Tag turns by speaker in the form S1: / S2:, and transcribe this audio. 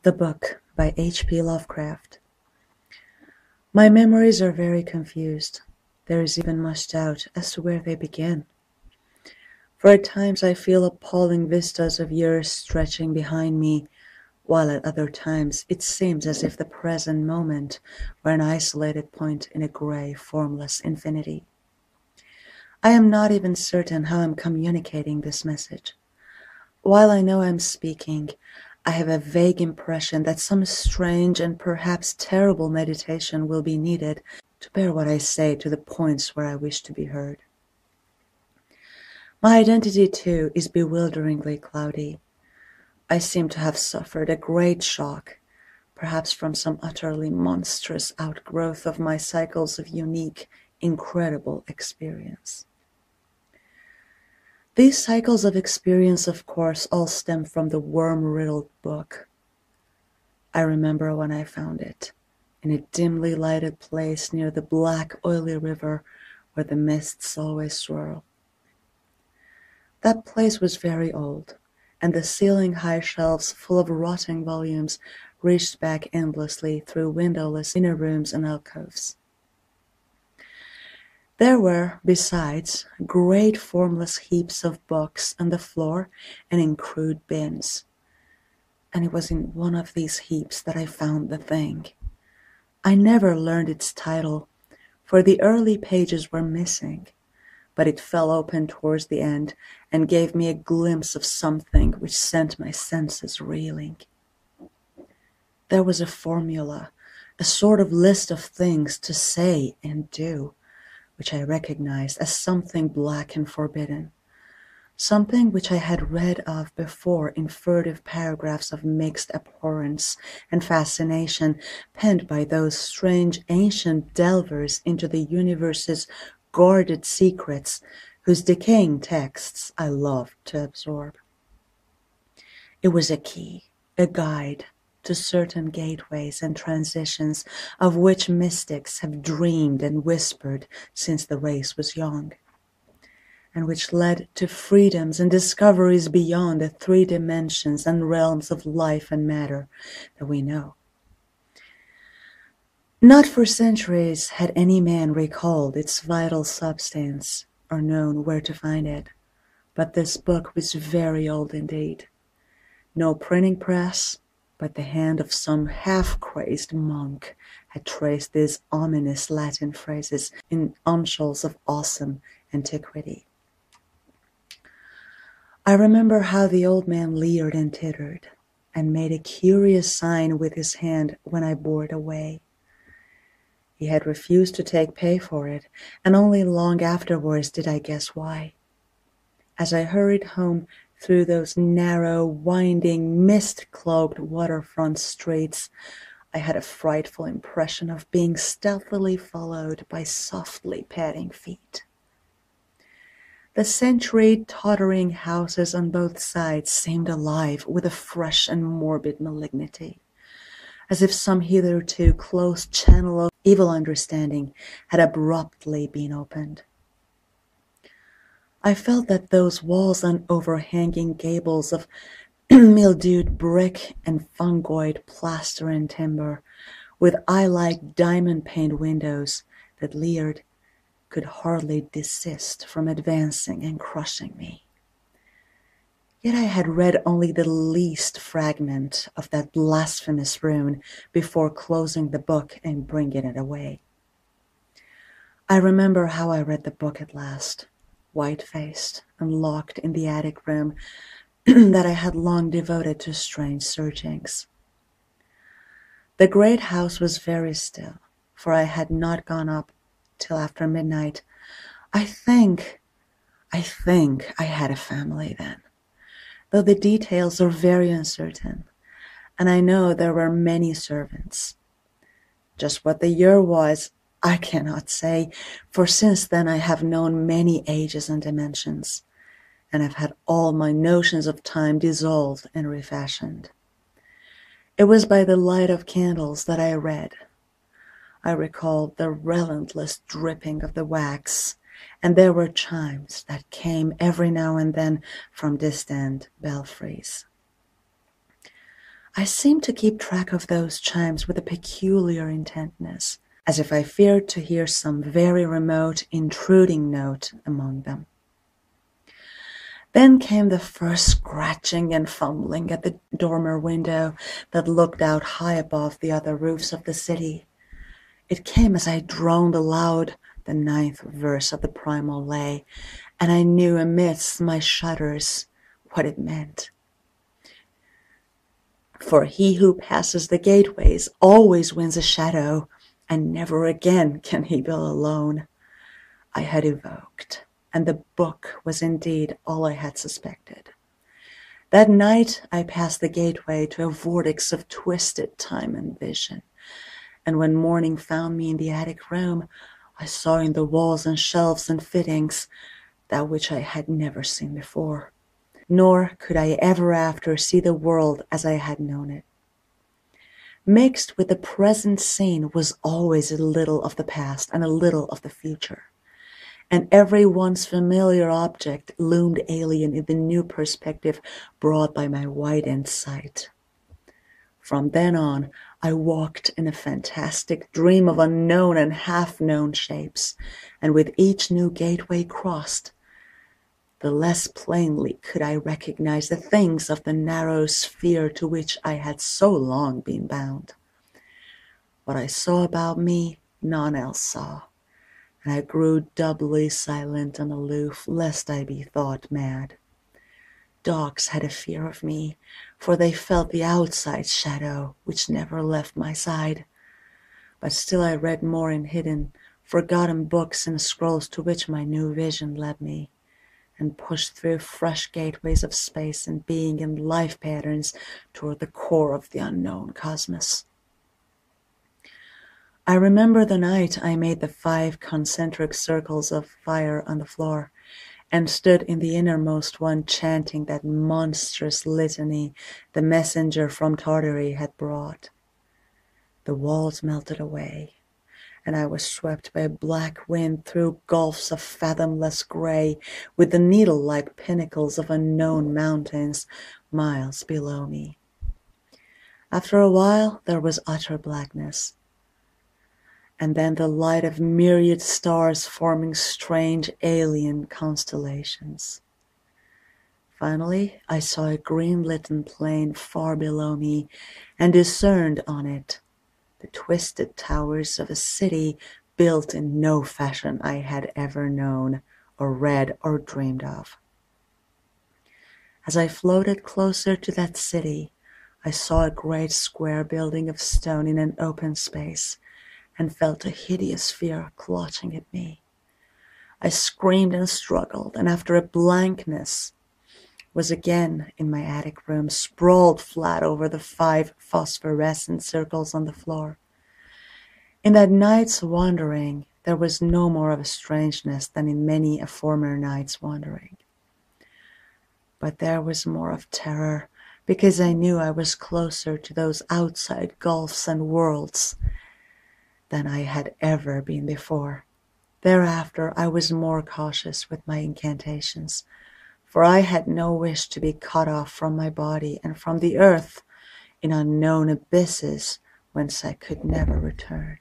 S1: The book by H.P. Lovecraft. My memories are very confused. There is even much doubt as to where they begin. For at times I feel appalling vistas of years stretching behind me, while at other times it seems as if the present moment were an isolated point in a grey, formless infinity. I am not even certain how I am communicating this message. While I know I am speaking, I have a vague impression that some strange and perhaps terrible meditation will be needed to bear what I say to the points where I wish to be heard. My identity, too, is bewilderingly cloudy. I seem to have suffered a great shock, perhaps from some utterly monstrous outgrowth of my cycles of unique, incredible experience. These cycles of experience, of course, all stem from the worm-riddled book. I remember when I found it, in a dimly lighted place near the black, oily river where the mists always swirl. That place was very old, and the ceiling-high shelves full of rotting volumes reached back endlessly through windowless inner rooms and alcoves. There were, besides, great formless heaps of books on the floor and in crude bins. And it was in one of these heaps that I found the thing. I never learned its title, for the early pages were missing, but it fell open towards the end and gave me a glimpse of something which sent my senses reeling. There was a formula, a sort of list of things to say and do, which I recognized as something black and forbidden, something which I had read of before in furtive paragraphs of mixed abhorrence and fascination penned by those strange ancient delvers into the universe's guarded secrets whose decaying texts I loved to absorb. It was a key, a guide, to certain gateways and transitions of which mystics have dreamed and whispered since the race was young, and which led to freedoms and discoveries beyond the 3 dimensions and realms of life and matter that we know. Not for centuries had any man recalled its vital substance or known where to find it, but this book was very old indeed. No printing press, but the hand of some half-crazed monk had traced these ominous Latin phrases in uncials of awesome antiquity. I remember how the old man leered and tittered, and made a curious sign with his hand when I bore it away. He had refused to take pay for it, and only long afterwards did I guess why. As I hurried home through those narrow, winding, mist-cloaked waterfront streets, I had a frightful impression of being stealthily followed by softly padding feet. The century tottering houses on both sides seemed alive with a fresh and morbid malignity, as if some hitherto closed channel of evil understanding had abruptly been opened. I felt that those walls and overhanging gables of mildewed brick and fungoid plaster and timber, with eye-like diamond-paned windows that leered, could hardly desist from advancing and crushing me. Yet I had read only the least fragment of that blasphemous rune before closing the book and bringing it away. I remember how I read the book at last, white-faced and locked in the attic room that I had long devoted to strange searchings. The great house was very still, for I had not gone up till after midnight. I think I had a family then, though the details are very uncertain, and I know there were many servants. Just what the year was, I cannot say, for since then I have known many ages and dimensions, and have had all my notions of time dissolved and refashioned. It was by the light of candles that I read. I recalled the relentless dripping of the wax, and there were chimes that came every now and then from distant belfries. I seemed to keep track of those chimes with a peculiar intentness, as if I feared to hear some very remote, intruding note among them. Then came the first scratching and fumbling at the dormer window that looked out high above the other roofs of the city. It came as I droned aloud the 9th verse of the primal lay, and I knew amidst my shudders what it meant. For he who passes the gateways always wins a shadow, and never again can he be alone. I had evoked, and the book was indeed all I had suspected. That night I passed the gateway to a vortex of twisted time and vision, and when morning found me in the attic room, I saw in the walls and shelves and fittings that which I had never seen before, nor could I ever after see the world as I had known it. Mixed with the present scene was always a little of the past and a little of the future, and every once familiar object loomed alien in the new perspective brought by my widened sight. From then on, I walked in a fantastic dream of unknown and half-known shapes, and with each new gateway crossed, the less plainly could I recognize the things of the narrow sphere to which I had so long been bound. What I saw about me, none else saw, and I grew doubly silent and aloof, lest I be thought mad. Dogs had a fear of me, for they felt the outside shadow, which never left my side. But still I read more in hidden, forgotten books and scrolls to which my new vision led me, and pushed through fresh gateways of space and being and life patterns toward the core of the unknown cosmos. I remember the night I made the 5 concentric circles of fire on the floor, and stood in the innermost one chanting that monstrous litany the messenger from Tartary had brought. The walls melted away, and I was swept by a black wind through gulfs of fathomless gray, with the needle-like pinnacles of unknown mountains miles below me. After a while there was utter blackness, and then the light of myriad stars forming strange alien constellations. Finally, I saw a green-litten plain far below me, and discerned on it the twisted towers of a city built in no fashion I had ever known, or read, or dreamed of. As I floated closer to that city, I saw a great square building of stone in an open space, and felt a hideous fear clutching at me. I screamed and struggled, and after a blankness, was again in my attic room, sprawled flat over the 5 phosphorescent circles on the floor. In that night's wandering, there was no more of a strangeness than in many a former night's wandering. But there was more of terror, because I knew I was closer to those outside gulfs and worlds than I had ever been before. Thereafter I was more cautious with my incantations, for I had no wish to be cut off from my body and from the earth in unknown abysses whence I could never return.